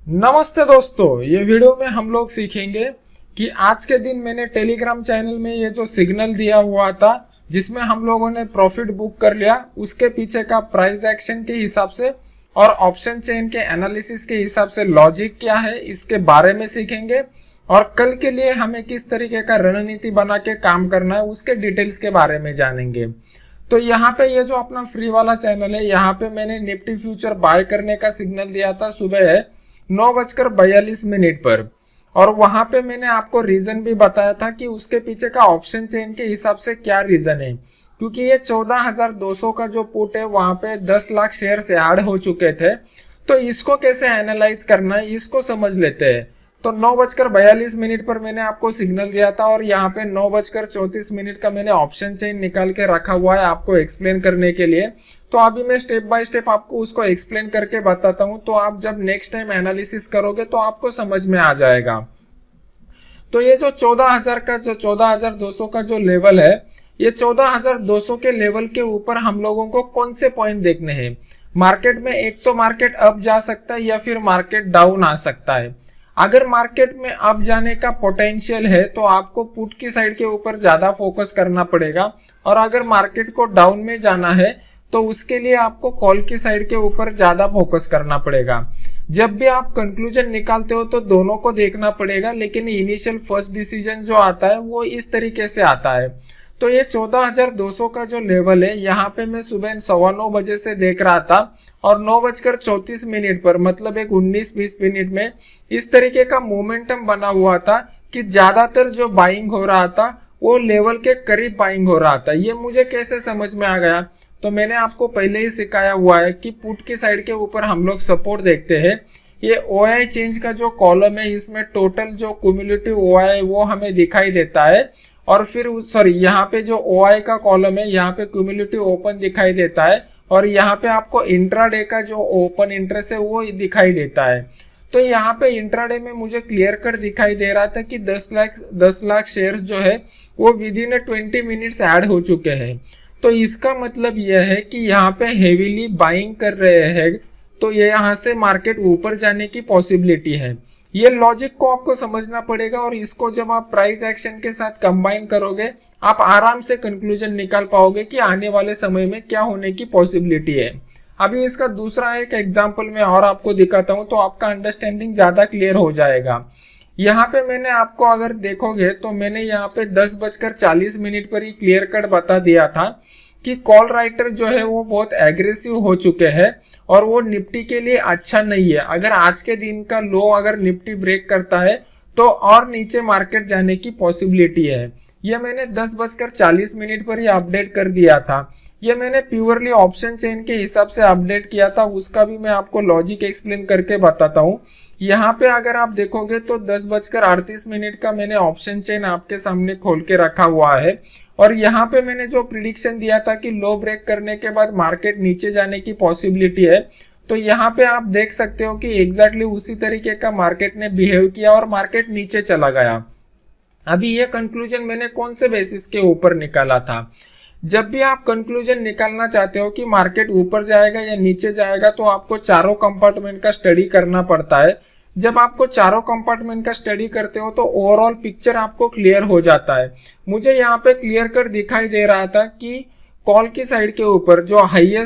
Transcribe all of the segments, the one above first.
नमस्ते दोस्तों, ये वीडियो में हम लोग सीखेंगे कि आज के दिन मैंने टेलीग्राम चैनल में ये जो सिग्नल दिया हुआ था जिसमें हम लोगों ने प्रॉफिट बुक कर लिया, उसके पीछे का प्राइस एक्शन के हिसाब से और ऑप्शन चेन के एनालिसिस के हिसाब से लॉजिक क्या है इसके बारे में सीखेंगे। और कल के लिए हमें किस तरीके का रणनीति बना के काम करना है उसके डिटेल्स के बारे में जानेंगे। तो यहाँ पे ये जो अपना फ्री वाला चैनल है, यहाँ पे मैंने निफ्टी फ्यूचर बाय करने का सिग्नल दिया था सुबह 9:42 पर, और वहां पे मैंने आपको रीजन भी बताया था कि उसके पीछे का ऑप्शन चेन के हिसाब से क्या रीजन है। क्योंकि ये 14,200 का जो पुट है वहां पे 10 लाख शेयर से ऐड हो चुके थे, तो इसको कैसे एनालाइज करना है इसको समझ लेते हैं। तो 9:42 पर मैंने आपको सिग्नल दिया था और यहाँ पे 9:34 का मैंने ऑप्शन चेन निकाल के रखा हुआ है आपको एक्सप्लेन करने के लिए। तो अभी मैं स्टेप बाय स्टेप आपको उसको एक्सप्लेन करके बताता हूँ, तो आप जब नेक्स्ट टाइम एनालिसिस करोगे तो आपको समझ में आ जाएगा। तो ये जो 14,200 का जो लेवल है, ये 14,200 के लेवल के ऊपर हम लोगों को कौन से पॉइंट देखने हैं मार्केट में। एक तो मार्केट अप जा सकता है या फिर मार्केट डाउन आ सकता है। अगर मार्केट में अप जाने का पोटेंशियल है तो आपको पुट की साइड के ऊपर ज्यादा फोकस करना पड़ेगा, और अगर मार्केट को डाउन में जाना है तो उसके लिए आपको कॉल की साइड के ऊपर ज्यादा फोकस करना पड़ेगा। जब भी आप कंक्लूजन निकालते हो तो दोनों को देखना पड़ेगा, लेकिन इनिशियल फर्स्ट डिसीजन जो आता है वो इस तरीके से आता है। तो ये 14,200 का जो लेवल है, यहाँ पे मैं सुबह 9:15 से देख रहा था और 9:34 पर, मतलब एक 19-20 मिनट में इस तरीके का मोमेंटम बना हुआ था कि ज्यादातर जो बाइंग हो रहा था वो लेवल के करीब बाइंग हो रहा था। ये मुझे कैसे समझ में आ गया, तो मैंने आपको पहले ही सिखाया हुआ है कि पुट की साइड के ऊपर हम लोग सपोर्ट देखते हैं। ये ओआई चेंज का जो कॉलम है इसमें टोटल जो क्यूमुलेटिव ओआई है वो हमें दिखाई देता है, और फिर सॉरी यहाँ पे जो ओआई का कॉलम है यहाँ पे क्यूमुलेटिव ओपन दिखाई देता है, और यहाँ पे आपको इंट्राडे का जो ओपन इंटरेस्ट है वो दिखाई देता है। तो यहाँ पे इंट्राडे में मुझे क्लियर कट दिखाई दे रहा था कि 10 लाख शेयर्स जो है वो विद इन 20 मिनट्स ऐड हो चुके हैं। तो इसका मतलब यह है कि यहाँ पे हेवीली बाइंग कर रहे हैं, तो ये यहाँ से मार्केट ऊपर जाने की पॉसिबिलिटी है। ये लॉजिक को आपको समझना पड़ेगा, और इसको जब आप प्राइस एक्शन के साथ कंबाइन करोगे आप आराम से कंक्लूजन निकाल पाओगे कि आने वाले समय में क्या होने की पॉसिबिलिटी है। अभी इसका दूसरा एक एग्जांपल मैं और आपको दिखाता हूं तो आपका अंडरस्टैंडिंग ज्यादा क्लियर हो जाएगा। यहाँ पे मैंने आपको अगर देखोगे तो मैंने यहाँ पे 10:40 पर ही क्लियर कट बता दिया था कि कॉल राइटर जो है वो बहुत एग्रेसिव हो चुके हैं और वो निफ्टी के लिए अच्छा नहीं है। अगर आज के दिन का लो अगर निफ्टी ब्रेक करता है तो और नीचे मार्केट जाने की पॉसिबिलिटी है। ये मैंने 10:40 पर ही अपडेट कर दिया था। ये मैंने प्योरली ऑप्शन चेन के हिसाब से अपडेट किया था, उसका भी मैं आपको लॉजिक एक्सप्लेन करके बताता हूँ। यहाँ पे अगर आप देखोगे तो 10:38 का मैंने ऑप्शन चेन आपके सामने खोल के रखा हुआ है, और यहाँ पे मैंने जो प्रिडिक्शन दिया था कि लो ब्रेक करने के बाद मार्केट नीचे जाने की पॉसिबिलिटी है, तो यहाँ पे आप देख सकते हो कि एग्जैक्टली उसी तरीके का मार्केट ने बिहेव किया और मार्केट नीचे चला गया। अभी ये कंक्लूजन मैंने कौन से बेसिस के ऊपर निकाला था। जब भी आप कंक्लूजन निकालना चाहते हो कि मार्केट ऊपर जाएगा या नीचे जाएगा तो आपको चारों कंपार्टमेंट का स्टडी करना पड़ता है। जब आपको चारों कंपार्टमेंट का स्टडी करते हो तो ओवरऑल पिक्चर आपको क्लियर हो जाता है। मुझे यहाँ पे क्लियर कट दिखाई दे रहा था कि कॉल की साइड के ऊपर जो हायर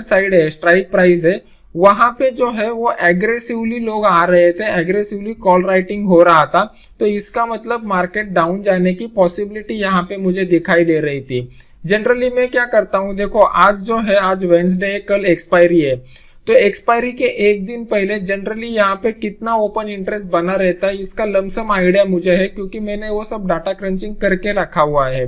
साइड है, स्ट्राइक प्राइस है, वहां पे जो है वो एग्रेसिवली लोग आ रहे थे, एग्रेसिवली कॉल राइटिंग हो रहा था। तो इसका मतलब मार्केट डाउन जाने की पॉसिबिलिटी यहाँ पे मुझे दिखाई दे रही थी। जनरली मैं क्या करता हूँ, देखो आज जो है, आज वेंसडे है, कल एक्सपायरी है, तो एक्सपायरी के एक दिन पहले जनरली यहाँ पे कितना ओपन इंटरेस्ट बना रहता है इसका लमसम आइडिया मुझे है, क्योंकि मैंने वो सब डाटा क्रंचिंग करके रखा हुआ है।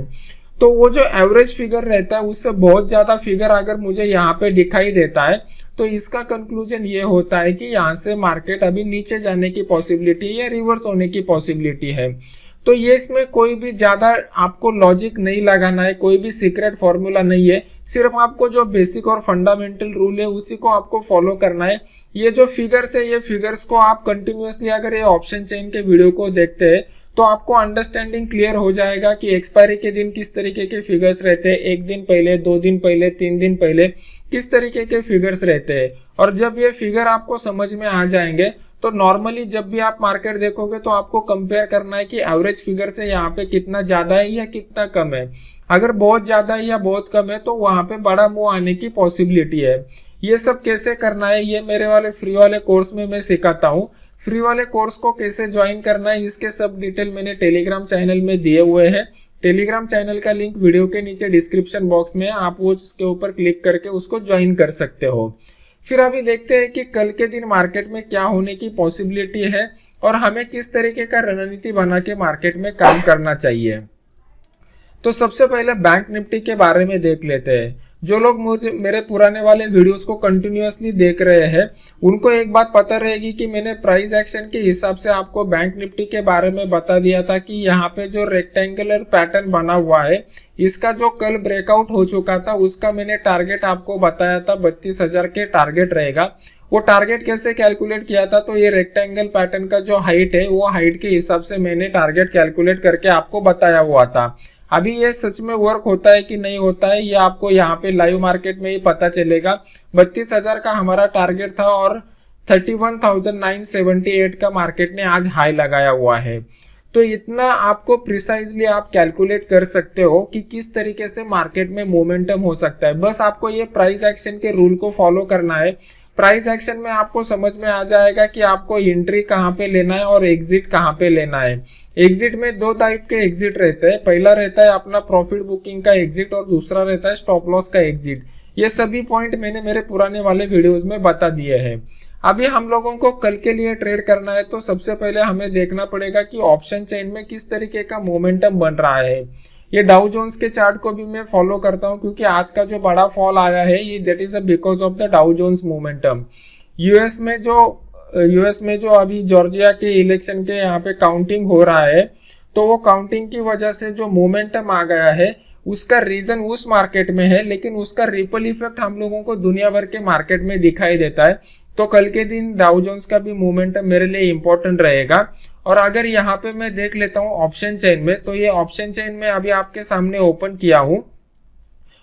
तो वो जो एवरेज फिगर रहता है उससे बहुत ज्यादा फिगर अगर मुझे यहाँ पे दिखाई देता है तो इसका कंक्लूजन ये होता है कि यहाँ से मार्केट अभी नीचे जाने की पॉसिबिलिटी या रिवर्स होने की पॉसिबिलिटी है। तो ये इसमें कोई भी ज्यादा आपको लॉजिक नहीं लगाना है, कोई भी सीक्रेट फॉर्मूला नहीं है, सिर्फ आपको जो बेसिक और फंडामेंटल रूल है उसी को आपको फॉलो करना है। ये जो फिगर्स है, ये फिगर्स को आप कंटिन्यूअसली अगर ये ऑप्शन चेन के वीडियो को देखते हैं तो आपको अंडरस्टैंडिंग क्लियर हो जाएगा कि एक्सपायरी के दिन किस तरीके के फिगर्स रहते हैं, एक दिन पहले, 2 दिन पहले, 3 दिन पहले किस तरीके के फिगर्स रहते हैं। और जब ये फिगर आपको समझ में आ जाएंगे तो नॉर्मली जब भी आप मार्केट देखोगे तो आपको कंपेयर करना है कि एवरेज फिगर से यहाँ पे कितना ज्यादा है या कितना कम है। अगर बहुत ज्यादा है या बहुत कम है तो वहां पे बड़ा मूव आने की पॉसिबिलिटी है। ये सब कैसे करना है ये मेरे वाले फ्री वाले कोर्स में मैं सिखाता हूँ। फ्री वाले कोर्स को कैसे ज्वाइन करना है इसके सब डिटेल मैंने टेलीग्राम चैनल में दिए हुए हैं। टेलीग्राम चैनल का लिंक वीडियो के नीचे डिस्क्रिप्शन बॉक्स में है, आप वो उसके ऊपर क्लिक करके उसको ज्वाइन कर सकते हो। फिर अभी देखते हैं कि कल के दिन मार्केट में क्या होने की पॉसिबिलिटी है और हमें किस तरीके का रणनीति बना के मार्केट में काम करना चाहिए। तो सबसे पहले बैंक निफ्टी के बारे में देख लेते हैं। जो लोग मुझे मेरे पुराने वाले वीडियोस को कंटिन्यूअसली देख रहे हैं उनको एक बात पता रहेगी कि मैंने प्राइस एक्शन के हिसाब से आपको बैंक निफ्टी के बारे में बता दिया था कि यहाँ पे जो रेक्टेंगुलर पैटर्न बना हुआ है इसका जो कल ब्रेकआउट हो चुका था उसका मैंने टारगेट आपको बताया था 32,000 के टारगेट रहेगा। वो टारगेट कैसे कैलकुलेट किया था तो ये रेक्टेंगल पैटर्न का जो हाइट है वो हाइट के हिसाब से मैंने टारगेट कैलकुलेट करके आपको बताया हुआ था। अभी ये सच में वर्क होता है कि नहीं होता है ये आपको यहाँ पे लाइव मार्केट में ही पता चलेगा। 32,000 का हमारा टारगेट था और 31,978 का मार्केट ने आज हाई लगाया हुआ है। तो इतना आपको प्रिसाइजली आप कैलकुलेट कर सकते हो कि किस तरीके से मार्केट में मोमेंटम हो सकता है। बस आपको ये प्राइस एक्शन के रूल को फॉलो करना है। प्राइस एक्शन में आपको समझ में आ जाएगा कि आपको एंट्री कहाँ पे लेना है और एग्जिट कहाँ पे लेना है। एग्जिट में दो टाइप के एग्जिट रहते हैं, पहला रहता है अपना प्रॉफिट बुकिंग का एग्जिट और दूसरा रहता है स्टॉप लॉस का एग्जिट। ये सभी पॉइंट मैंने मेरे पुराने वाले वीडियोस में बता दिए हैं। अभी हम लोगों को कल के लिए ट्रेड करना है तो सबसे पहले हमें देखना पड़ेगा कि ऑप्शन चेन में किस तरीके का मोमेंटम बन रहा है। ये डाउ जोन्स के चार्ट को भी मैं फॉलो करता हूं क्योंकि आज का जो बड़ा फॉल आया है ये that is because of the Dow Jones momentum. US में जो अभी जॉर्जिया के इलेक्शन के यहाँ पे काउंटिंग हो रहा है तो वो काउंटिंग की वजह से जो मोमेंटम आ गया है उसका रीजन उस मार्केट में है, लेकिन उसका रिपल इफेक्ट हम लोगों को दुनिया भर के मार्केट में दिखाई देता है। तो कल के दिन डाउ जोन्स का भी मोमेंटम मेरे लिए इंपॉर्टेंट रहेगा। और अगर यहाँ पे मैं देख लेता हूँ ऑप्शन चेन में तो ये ऑप्शन चेन में अभी आपके सामने ओपन किया हूँ।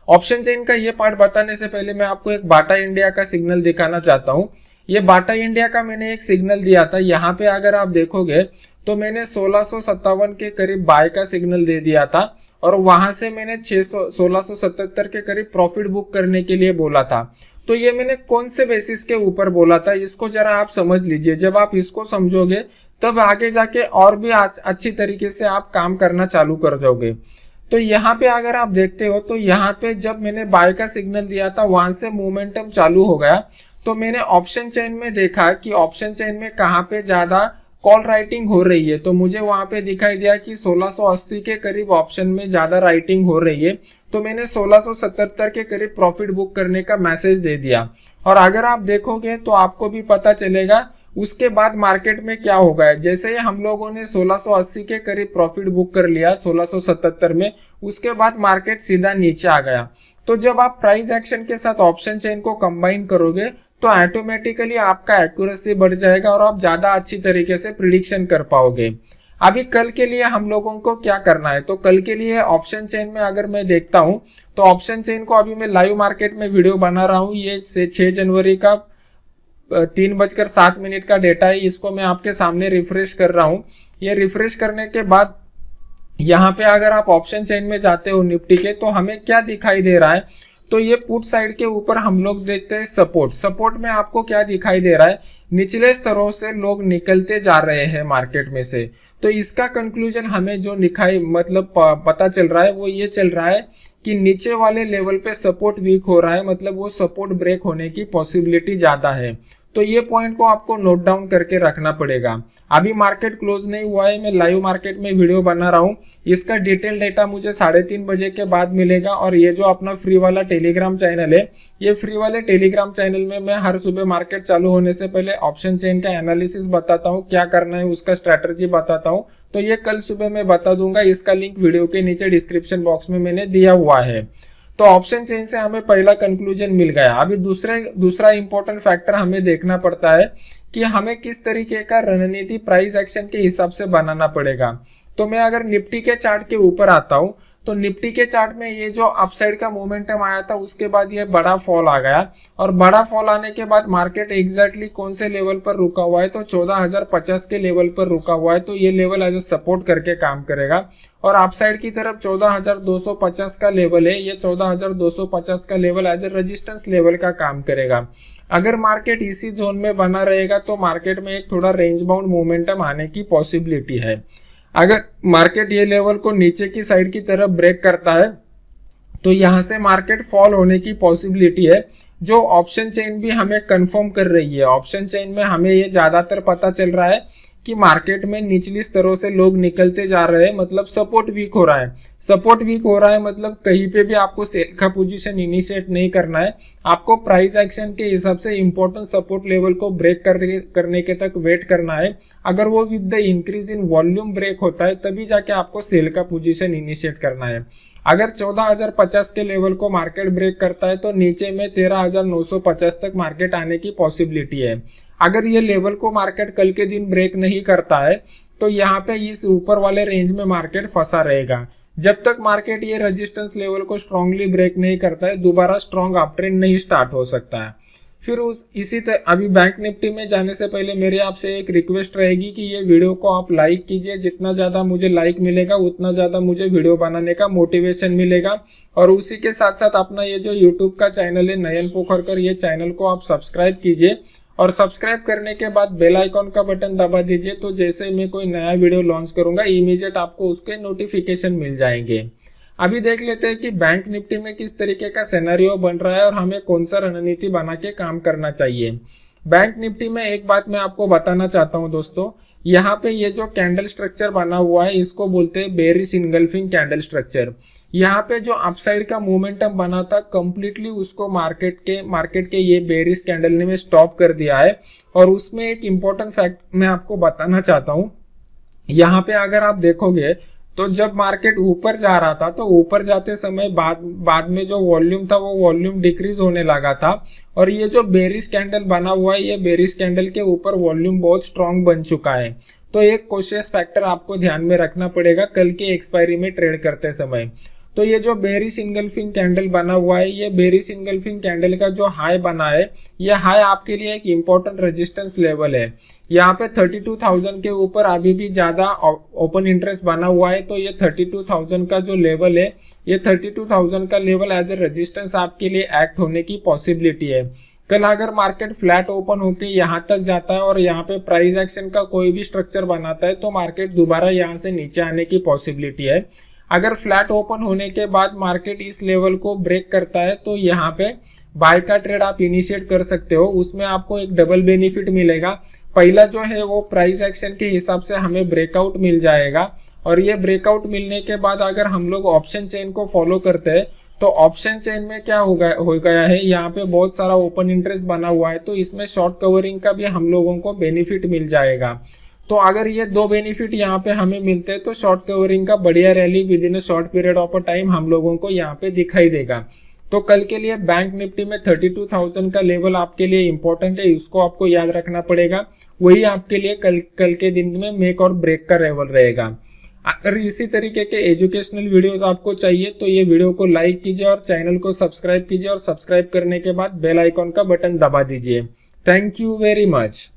ऑप्शन चेन का ये पार्ट बताने से पहले मैं आपको एक बाटा इंडिया का सिग्नल दिखाना चाहता हूँ। ये बाटा इंडिया का मैंने एक सिग्नल दिया था, यहाँ पे अगर आप देखोगे तो मैंने 1657 के करीब बाय का सिग्नल दे दिया था और वहां से मैंने 1677 के करीब प्रॉफिट बुक करने के लिए बोला था। तो ये मैंने कौन से बेसिस के ऊपर बोला था इसको जरा आप समझ लीजिए। जब आप इसको समझोगे तब आगे जाके और भी अच्छी तरीके से आप काम करना चालू कर जाओगे। तो यहाँ पे अगर आप देखते हो तो यहाँ पे जब मैंने बाय का सिग्नल दिया था वहां से मोमेंटम चालू हो गया। तो मैंने ऑप्शन चेन में देखा कि ऑप्शन चेन में कहाँ पे ज्यादा कॉल राइटिंग हो रही है तो मुझे वहां पे दिखाई दिया कि 1680 के करीब ऑप्शन में ज्यादा राइटिंग हो रही है। तो मैंने 1677 के करीब प्रॉफिट बुक करने का मैसेज दे दिया। और अगर आप देखोगे तो आपको भी पता चलेगा उसके बाद मार्केट में क्या हो गया। जैसे ही हम लोगों ने 1680 के करीब प्रॉफिट बुक कर लिया 1677 में, उसके बाद मार्केट सीधा नीचे आ गया। तो जब आप प्राइस एक्शन के साथ ऑप्शन चेन को कंबाइन करोगे तो ऑटोमेटिकली आपका एक्यूरेसी बढ़ जाएगा और आप ज्यादा अच्छी तरीके से प्रिडिक्शन कर पाओगे। अभी कल के लिए हम लोगों को क्या करना है तो कल के लिए ऑप्शन चेन में अगर मैं देखता हूं तो ऑप्शन चेन को अभी मैं लाइव मार्केट में वीडियो बना रहा हूं। ये 6 जनवरी का 3:07 का डेटा है, इसको मैं आपके सामने रिफ्रेश कर रहा हूँ। ये रिफ्रेश करने के बाद यहाँ पे अगर आप ऑप्शन चेन में जाते हो निफ्टी के तो हमें क्या दिखाई दे रहा है तो ये पुट साइड के ऊपर हम लोग देखते हैं सपोर्ट में आपको क्या दिखाई दे रहा है, निचले स्तरों से लोग निकलते जा रहे हैं मार्केट में से। तो इसका कंक्लूजन हमें जो दिखाई मतलब पता चल रहा है वो ये चल रहा है कि नीचे वाले लेवल पे सपोर्ट वीक हो रहा है, मतलब वो सपोर्ट ब्रेक होने की पॉसिबिलिटी ज्यादा है। तो ये पॉइंट को आपको नोट डाउन करके रखना पड़ेगा। अभी मार्केट क्लोज नहीं हुआ है, मैं लाइव मार्केट में वीडियो बना रहा हूँ। इसका डिटेल डेटा मुझे 3:30 बजे के बाद मिलेगा। और ये जो अपना फ्री वाला टेलीग्राम चैनल है, ये फ्री वाले टेलीग्राम चैनल में मैं हर सुबह मार्केट चालू होने से पहले ऑप्शन चेन का एनालिसिस बताता हूँ, क्या करना है उसका स्ट्रेटजी बताता हूँ। तो ये कल सुबह मैं बता दूंगा, इसका लिंक वीडियो के नीचे डिस्क्रिप्शन बॉक्स में मैंने दिया हुआ है। तो ऑप्शन चेन से हमें पहला कंक्लूजन मिल गया। अभी दूसरा इंपॉर्टेंट फैक्टर हमें देखना पड़ता है कि हमें किस तरीके का रणनीति प्राइस एक्शन के हिसाब से बनाना पड़ेगा। तो मैं अगर निफ्टी के चार्ट के ऊपर आता हूं तो निफ्टी के चार्ट में ये जो अपसाइड का मोमेंटम आया था उसके बाद ये बड़ा फॉल आ गया, और बड़ा फॉल आने के बाद मार्केट एग्जैक्टली कौन से लेवल पर रुका हुआ है, तो 14,050 के लेवल पर रुका हुआ है। तो ये लेवल एज ए सपोर्ट करके काम करेगा, और अपसाइड की तरफ 14,250 का लेवल है, ये 14,250 का level as a resistance level का काम करेगा। अगर मार्केट इसी जोन में बना रहेगा तो मार्केट में एक थोड़ा रेंज बाउंड मोमेंटम आने की पॉसिबिलिटी है। अगर मार्केट ये लेवल को नीचे की साइड की तरफ ब्रेक करता है तो यहाँ से मार्केट फॉल होने की पॉसिबिलिटी है, जो ऑप्शन चेन भी हमें कंफर्म कर रही है। ऑप्शन चेन में हमें ये ज्यादातर पता चल रहा है कि मार्केट में निचली स्तरों से लोग निकलते जा रहे हैं, मतलब सपोर्ट वीक हो रहा है। सपोर्ट वीक हो रहा है मतलब कहीं पे भी आपको सेल का पोजीशन इनिशिएट नहीं करना है, आपको प्राइस एक्शन के हिसाब से इंपॉर्टेंट सपोर्ट लेवल को ब्रेक करने के तक वेट करना है। अगर वो with the increase in volume break होता है तभी जाके आपको सेल का पोजीशन इनिशिएट करना है। अगर 14,050 के लेवल को मार्केट ब्रेक करता है तो नीचे में 13,950 तक मार्केट आने की पॉसिबिलिटी है। अगर ये लेवल को मार्केट कल के दिन ब्रेक नहीं करता है तो यहाँ पे इस ऊपर वाले रेंज में मार्केट फंसा रहेगा। जब तक मार्केट ये रेजिस्टेंस लेवल को स्ट्रांगली ब्रेक नहीं करता है दोबारा स्ट्रांग अप ट्रेंड नहीं स्टार्ट हो सकता है। फिर अभी बैंक निफ्टी में जाने से पहले मेरी आपसे एक रिक्वेस्ट रहेगी कि ये वीडियो को आप लाइक कीजिए। जितना ज़्यादा मुझे लाइक मिलेगा उतना ज़्यादा मुझे वीडियो बनाने का मोटिवेशन मिलेगा। और उसी के साथ साथ अपना ये जो यूट्यूब का चैनल है नयन पोखरकर, ये चैनल को आप सब्सक्राइब कीजिए, और सब्सक्राइब करने के बाद बेल आइकॉन का बटन दबा दीजिए, तो जैसे मैं कोई नया वीडियो लॉन्च करूंगा इमीडिएट आपको उसके नोटिफिकेशन मिल जाएंगे। अभी देख लेते हैं कि बैंक निफ्टी में किस तरीके का सिनेरियो बन रहा है और हमें कौन सा रणनीति बना के काम करना चाहिए। बैंक निफ्टी में एक बात मैं आपको बताना चाहता हूं दोस्तों, यहाँ पे ये जो कैंडल स्ट्रक्चर बना हुआ है इसको बोलते हैं बेरिश इनगल्फिंग कैंडल स्ट्रक्चर। यहाँ पे जो अपसाइड का मोमेंटम बना था कंप्लीटली उसको मार्केट के ये बेरिश कैंडल ने स्टॉप कर दिया है। और उसमें एक इम्पोर्टेंट फैक्ट मैं आपको बताना चाहता हूँ, यहाँ पे अगर आप देखोगे तो जब मार्केट ऊपर जा रहा था तो ऊपर जाते समय बाद में जो वॉल्यूम था वो वॉल्यूम डिक्रीज होने लगा था, और ये जो बेरिश कैंडल बना हुआ है ये बेरिश कैंडल के ऊपर वॉल्यूम बहुत स्ट्रांग बन चुका है। तो एक कॉशियस फैक्टर आपको ध्यान में रखना पड़ेगा कल के एक्सपायरी में ट्रेड करते समय। तो ये जो बेरिश इनगल्फिंग कैंडल बना हुआ है, ये बेरिश इनगल्फिंग कैंडल का जो हाई बना है ये हाई आपके लिए एक इम्पोर्टेंट रेजिस्टेंस लेवल है। यहाँ पे 32,000 के ऊपर अभी भी ज्यादा ओपन इंटरेस्ट बना हुआ है, तो ये 32,000 का जो लेवल है ये 32,000 का लेवल एज ए रेजिस्टेंस आपके लिए एक्ट होने की पॉसिबिलिटी है। कल अगर मार्केट फ्लैट ओपन होके यहाँ तक जाता है और यहाँ पे प्राइस एक्शन का कोई भी स्ट्रक्चर बनाता है तो मार्केट दोबारा यहाँ से नीचे आने की पॉसिबिलिटी है। अगर फ्लैट ओपन होने के बाद मार्केट इस लेवल को ब्रेक करता है तो यहाँ पे बाय का ट्रेड आप इनिशिएट कर सकते हो। उसमें आपको एक डबल बेनिफिट मिलेगा। पहला जो है वो प्राइस एक्शन के हिसाब से हमें ब्रेकआउट मिल जाएगा, और ये ब्रेकआउट मिलने के बाद अगर हम लोग ऑप्शन चेन को फॉलो करते हैं तो ऑप्शन चेन में क्या हो गया है, यहाँ पे बहुत सारा ओपन इंटरेस्ट बना हुआ है, तो इसमें शॉर्ट कवरिंग का भी हम लोगों को बेनिफिट मिल जाएगा। तो अगर ये दो बेनिफिट यहाँ पे हमें मिलते हैं तो शॉर्ट कवरिंग का बढ़िया rally with in a short period of a time हम लोगों को यहाँ पे दिखाई देगा। तो कल के लिए बैंक निफ्टी में 32,000 का लेवल आपके लिए इंपॉर्टेंट है, इसको आपको याद रखना पड़ेगा। वही आपके लिए कल के दिन में मेक और ब्रेक का लेवल रहेगा। अगर इसी तरीके के एजुकेशनल वीडियोस आपको चाहिए तो ये वीडियो को लाइक कीजिए और चैनल को सब्सक्राइब कीजिए, और सब्सक्राइब करने के बाद बेल आइकॉन का बटन दबा दीजिए। Thank you very much.